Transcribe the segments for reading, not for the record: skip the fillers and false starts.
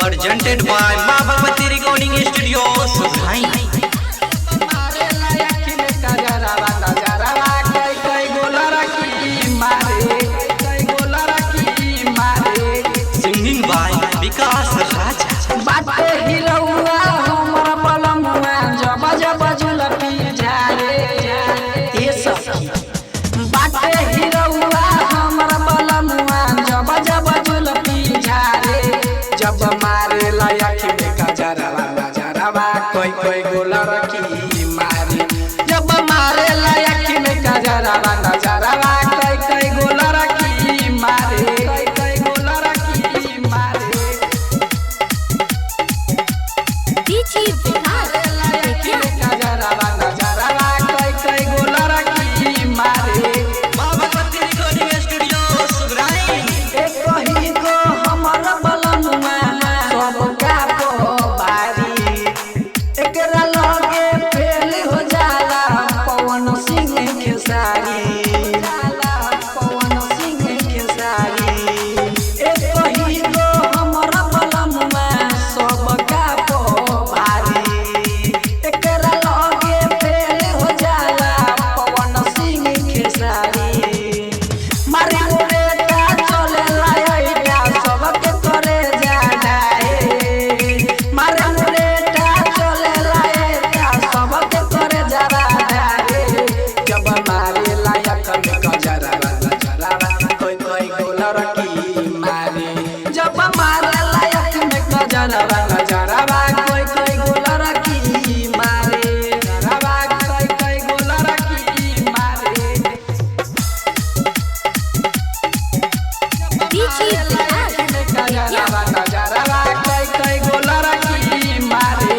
Presented by माँ Bhagwati recording studio सुधाई। Singing by Vikas Raja. बाटे हिरौआ हमरा पलंगवा जब जब जुलपी झारे ए सखी। बाटे हिरौआ हमरा पलंगवा जब जब जुलपी झारे जब मारे लायक में गजरवा गजरवा कोई कोई गोला रखी मारे जब मारे लायक में गजरवा गजरवा कोई कोई गोला रखी मारे कोई कोई गोला रखी मारे DJ विकास माँ भगवती रिकॉर्डिंग स्टूडियो सुधाई। जब मारे लायक में गजरवा गजरवा कोई कोई गोला रखी मारे गजरवा कोई कोई गोला रखी मारे DJ विकास गजरवा गजरवा कोई कोई गोला रखी मारे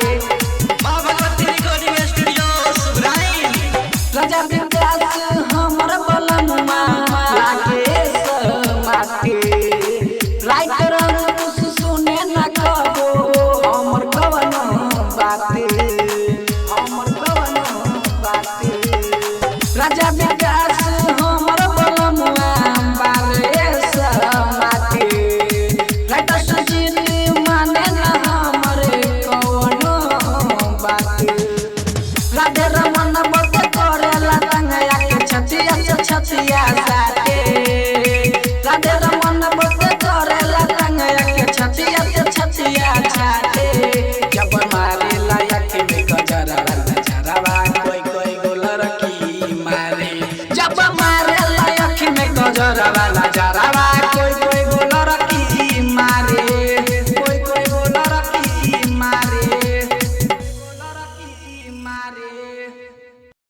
माँ भगवती रिकॉर्डिंग स्टूडियो सुधाई। राजा विकास हमर बलनुमा लागे माटे राइटर सुने न कबो हमर कवन बाते राजा विकास हमर बलनुमा बारे माटे राइटर सुजीत माने न हमर कवन बाते राधे रमन बत करेला तंगया के छतिया से छतिया साथे राधे रमन बत करेला तंगया के छतिया से छतिया साथे जब मारे लायक में गजरवा गजरवा कोई कोई गोला रखी मारे जब मारे लायक में गजरवा गजरवा कोई कोई गोला रखी मारे कोई कोई गोला रखी मारे गोला रखी मारे